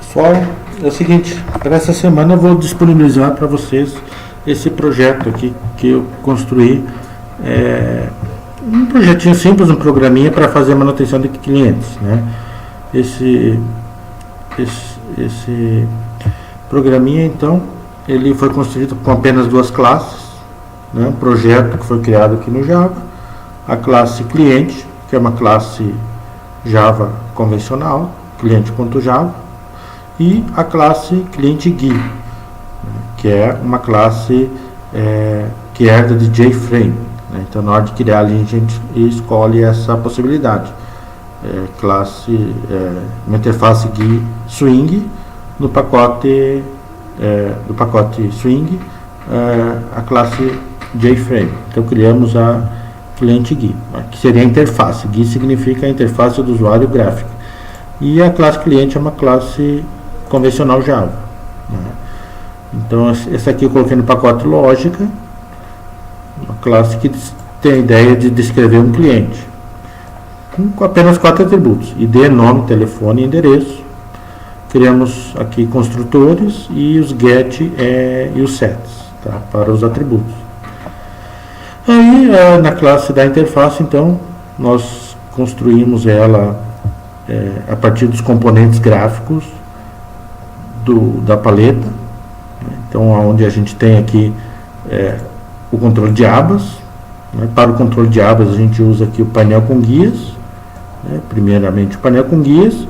Pessoal, é o seguinte, para essa semana eu vou disponibilizar para vocês esse projeto aqui que eu construí, um projetinho simples, um programinha para fazer manutenção de clientes, né? Esse programinha, então, ele foi construído com apenas duas classes, né? Um projeto que foi criado aqui no Java, a classe cliente, que é uma classe Java convencional, cliente.java, e a classe cliente GUI, que é uma classe que herda de JFrame, né? Então, na hora de criar, a gente escolhe essa possibilidade. Uma interface GUI Swing, no pacote Swing, a classe JFrame. Então, criamos a cliente GUI, que seria a interface. GUI significa a interface do usuário gráfica. E a classe cliente é uma classe convencional Java, né? Então, essa aqui eu coloquei no pacote lógica, uma classe que tem a ideia de descrever um cliente, com apenas 4 atributos: ID, nome, telefone e endereço. Criamos aqui construtores e os get e os sets, tá, para os atributos. Aí, na classe da interface, então, nós construímos ela a partir dos componentes gráficos da paleta. Então, onde a gente tem aqui o controle de abas, né? Para o controle de abas, a gente usa aqui o painel com guias, né? Primeiramente o painel com guias,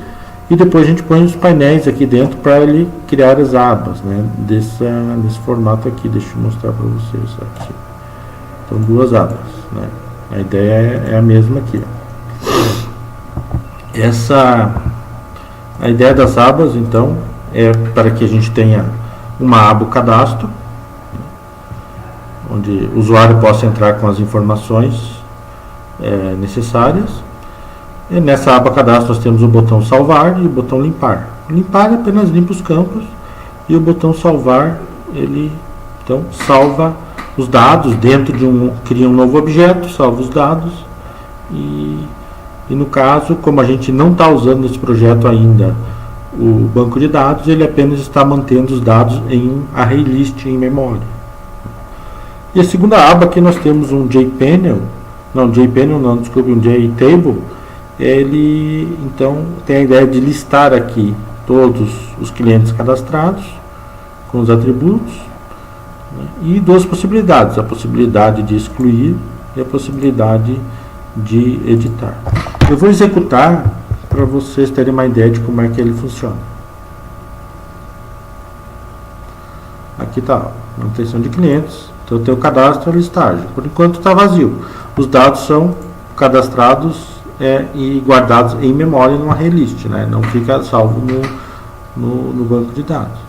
e depois a gente põe os painéis aqui dentro para ele criar as abas, né? Nesse formato aqui. Deixa eu mostrar para vocês aqui. Então, duas abas, né? A ideia é a mesma aqui, ó. A ideia das abas, então, é para que a gente tenha uma aba cadastro, onde o usuário possa entrar com as informações necessárias. E nessa aba cadastro nós temos o botão salvar e o botão limpar. Limpar apenas limpa os campos, e o botão salvar, ele então salva os dados dentro cria um novo objeto, salva os dados, e no caso, como a gente não está usando nesse projeto ainda o banco de dados, ele apenas está mantendo os dados em um array list em memória. E a segunda aba aqui nós temos um JPanel, um JTable. Ele então tem a ideia de listar aqui todos os clientes cadastrados com os atributos, né? E duas possibilidades: a possibilidade de excluir e a possibilidade de editar. Eu vou executar para vocês terem uma ideia de como é que ele funciona. Aqui está, manutenção de clientes. Então, eu tenho o cadastro e a listagem. Por enquanto está vazio. Os dados são cadastrados e guardados em memória numa array list, né? Não fica salvo no banco de dados.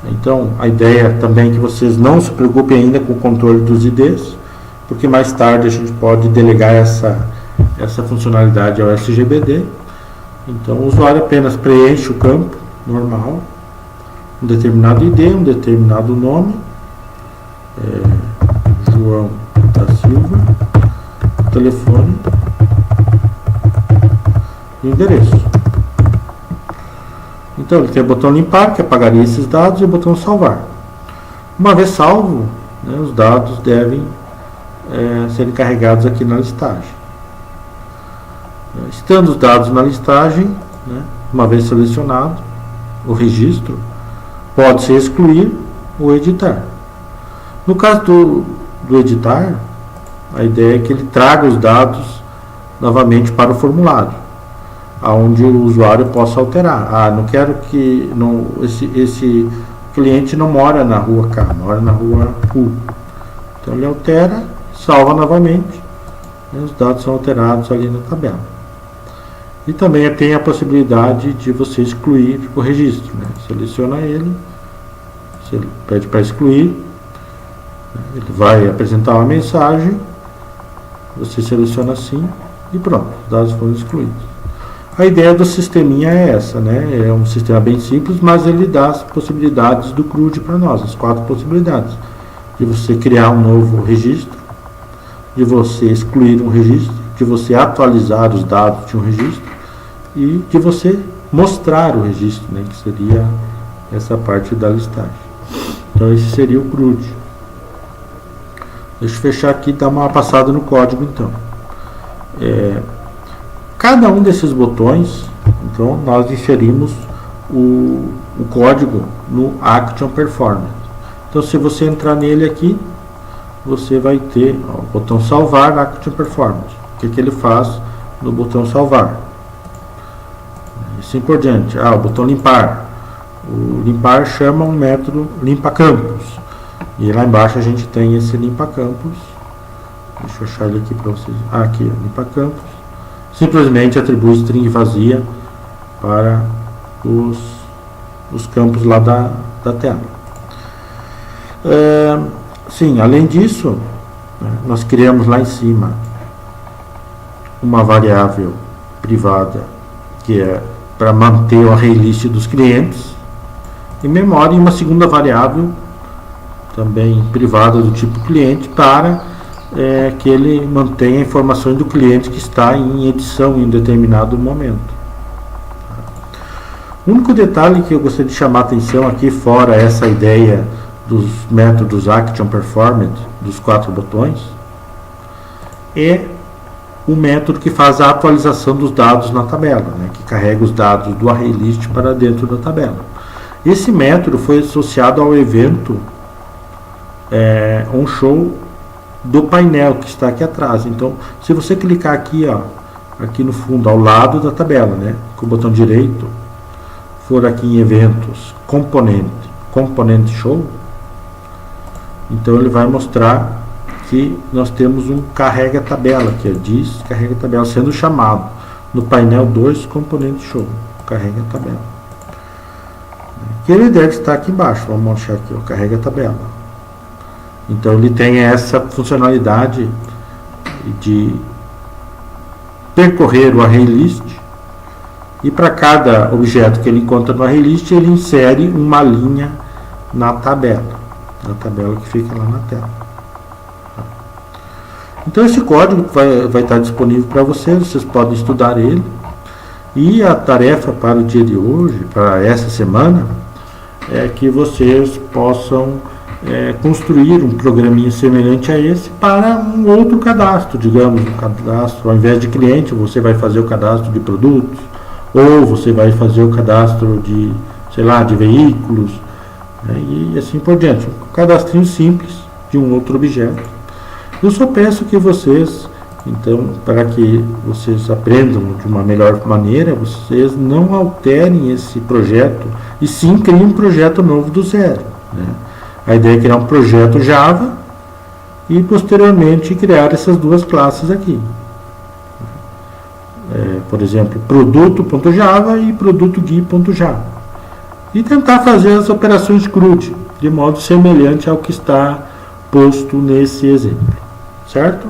Então, a ideia também é que vocês não se preocupem ainda com o controle dos IDs, porque mais tarde a gente pode delegar essa funcionalidade ao SGBD. Então, o usuário apenas preenche o campo normal, um determinado ID, um determinado nome, João da Silva, telefone e endereço. Então, ele tem o botão limpar, que apagaria esses dados, e o botão salvar. Uma vez salvo, né, os dados devem serem carregados aqui na listagem. Estando os dados na listagem, né, uma vez selecionado o registro, pode-se excluir ou editar. No caso do editar, a ideia é que ele traga os dados novamente para o formulário, onde o usuário possa alterar. Não quero que esse cliente não mora na rua K, mora na rua U. Então, ele altera, salva novamente, e os dados são alterados ali na tabela. E também tem a possibilidade de você excluir o registro, né? Seleciona ele, você pede para excluir, ele vai apresentar uma mensagem, você seleciona assim e pronto, os dados foram excluídos. A ideia do sisteminha é essa, né? É um sistema bem simples, mas ele dá as possibilidades do CRUD para nós, as 4 possibilidades: de você criar um novo registro, de você excluir um registro, de você atualizar os dados de um registro e de você mostrar o registro, né, que seria essa parte da listagem. Então esse seria o CRUD. Deixa eu fechar aqui e dar uma passada no código então. Cada um desses botões, então nós inserimos o código no Action Performance. Então se você entrar nele aqui, você vai ter o botão salvar Action Performance. O que ele faz no botão salvar? Assim por diante. O botão limpar. O limpar chama um método limpa campos. E lá embaixo a gente tem esse limpa campos. Deixa eu achar ele aqui para vocês. Aqui, limpa campos. Simplesmente atribui string vazia para os campos lá da tela. Sim, além disso, nós criamos lá em cima uma variável privada que é para manter o array list dos clientes em memória, e uma segunda variável também privada do tipo cliente para que ele mantenha informações do cliente que está em edição em um determinado momento. O único detalhe que eu gostaria de chamar a atenção aqui, fora essa ideia dos métodos Action Performance, dos 4 botões, é o método que faz a atualização dos dados na tabela, né, que carrega os dados do array list para dentro da tabela. Esse método foi associado ao evento onShow do painel que está aqui atrás. Então, se você clicar aqui, aqui no fundo, ao lado da tabela, né, com o botão direito, for aqui em eventos, componente show, então ele vai mostrar que nós temos um carrega tabela, que é diz carrega tabela, sendo chamado no painel 2 componente show, carrega tabela. Que ele deve estar aqui embaixo, vamos achar aqui, carrega tabela. Então ele tem essa funcionalidade de percorrer o array list, e para cada objeto que ele encontra no array list, ele insere uma linha na tabela que fica lá na tela. Então esse código vai estar disponível para vocês podem estudar ele. E a tarefa para o dia de hoje, para essa semana, é que vocês possam construir um programinha semelhante a esse para um outro cadastro, digamos, um cadastro, ao invés de cliente, você vai fazer o cadastro de produtos, ou você vai fazer o cadastro de, sei lá, de veículos, e assim por diante. Um cadastrinho simples de um outro objeto. Eu só peço que vocês, então, para que vocês aprendam de uma melhor maneira, vocês não alterem esse projeto, e sim criem um projeto novo do zero, né? A ideia é criar um projeto Java e posteriormente criar essas duas classes aqui. Por exemplo, produto.java e produto.gui.java. E tentar fazer as operações CRUD de modo semelhante ao que está posto nesse exemplo. Certo?